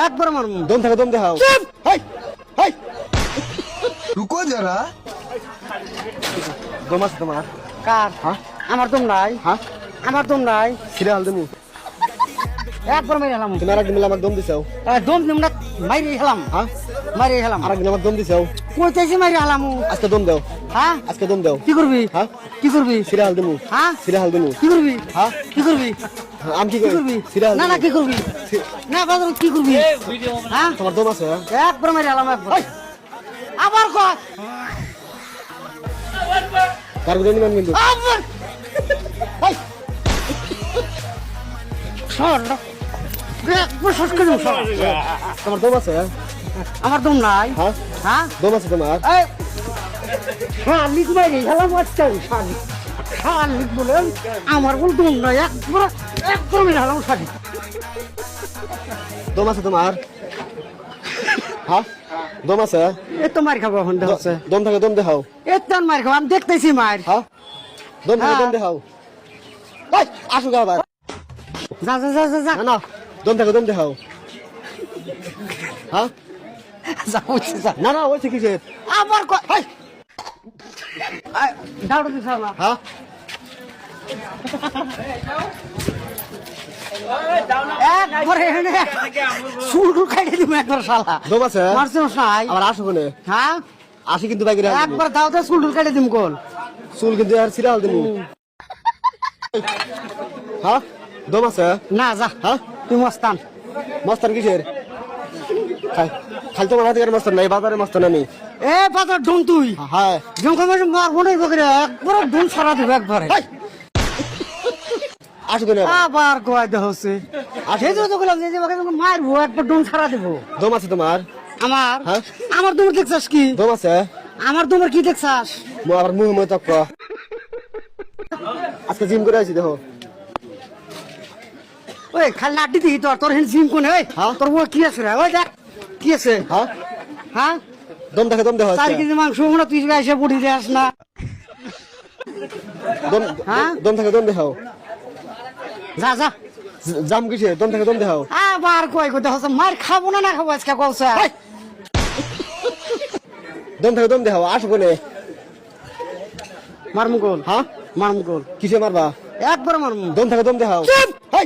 একবার মারমু। দম থাকে দম দেখাও। চুপ। হাই হাই रुको जरा। দম আছে তোমার? কার? হ্যাঁ আমার দম নাই। হ্যাঁ আমার দম নাই। সিরিয়াল দিমু। একবার মেরে হেলাম। তুমি আরেকদিন মিলে আমাকে দম দিছাও। দম দিম না, মাইরে হেলাম। হ্যাঁ মাইরে হেলাম। আরেকদিন আমাকে দম দিছাও। কইতেছি মাইরে হেলামু। আজকে দম দাও। হ্যাঁ আজকে দম দাও। কি করবি? হ্যাঁ কি করবি? সিরিয়াল দিমু। হ্যাঁ সিরিয়াল দিমু। কি করবি? হ্যাঁ কি করবি? আমি কি কি করি? করবি? সিরিয়াল না না কি করবি? না বাজার কি করবি? হ্যাঁ তোমার দম আছে? একবার মাইরে হেলাম একবার। আবার কয়। কার গুলো নিবেন কিন্তু? আবার হাই সর না। একবার শেষ করে দিম সর। তোমার দম আছে? আমার দম নাই। হ্যাঁ হ্যাঁ দম আছে তোমার? এই শালিক মাইরে হেলাম আজকে শালিক। শালিক বলেন আমার বল দম নাই, একবার একবার মেরে হেলাম শালিক। দম আছে তোমার? হ্যাঁ দম আছে? এ তো মার খাবো এখন দেখছে। দম থাকে দম দেখাও। এ তো মার খাবো, আমি দেখতেছি মার। হ্যাঁ দম থাকে হ্যাঁ। দম দেখাও। হাই আসো গা আবার। যা যা যা যা যা না না দম থাকে দম দেখাও। হ্যাঁ যা হচ্ছে যা। না না ওই কিসের? আবার কয় হাই দাঁড়ো দিছ না। হ্যাঁ একবার এখানে চুল কাটে দিবো একবার শালা। দম আছে? মারছো নাই? আবার আসো কোনে? হ্যাঁ আসি কিন্তু বাইরে একবার দাও তো চুল কাটে দিম কোন। চুল কিন্তু আর সিরিয়াল দিমু। হ্যাঁ দম আছে? না যা হ্যাঁ তুই মস্তান। মস্তান কিসের? খালি তোমার হাতে মস্তান নাই, বাজারে মস্তান আমি। এ বাজার ডং তুই হ্যাঁ ডং কমে মারবো না বকরে একবার ডং সারা দিবে একবারে। হাই আসো কোনে? আবার কয় দেহ হচ্ছে সেই জন্য তো বললাম যে ওকে যখন মারবো একবার ডং সারা দেবো। দম আছে তোমার? আমার হ্যাঁ আমার তোমার দেখছাস কি? দম আছে? আমার তোমার কি দেখছাস? আবার মুহ মুহ তক্ক। আজকে জিম করে আছি দেখো। ওই খালি নাটি দিই তোর তোর হেন জিম কোনে? ওই হ্যাঁ? তোর বউ কি আছে রে? ওই দেখ কি আছে? হ্যাঁ হ্যাঁ দম থাকে দম দেখো। 4 কেজি মাংস না তুই এসে বুড়ি দেস না। দম হ্যাঁ? দম থাকে দম দেখাও। যা যা জাম কিসে? দম থাকে দম দেখাও। আবার কয় কই দেখছ মার খাবো না না খাবো আজকে কলছে। দম থাকে দম দেখাও। আসো কোনে? মারমু কোন? হ্যাঁ মারমু কোন? কিসে মারবা? একবার মারমু। দম থাকে দম দেখাও। চুপ! হাই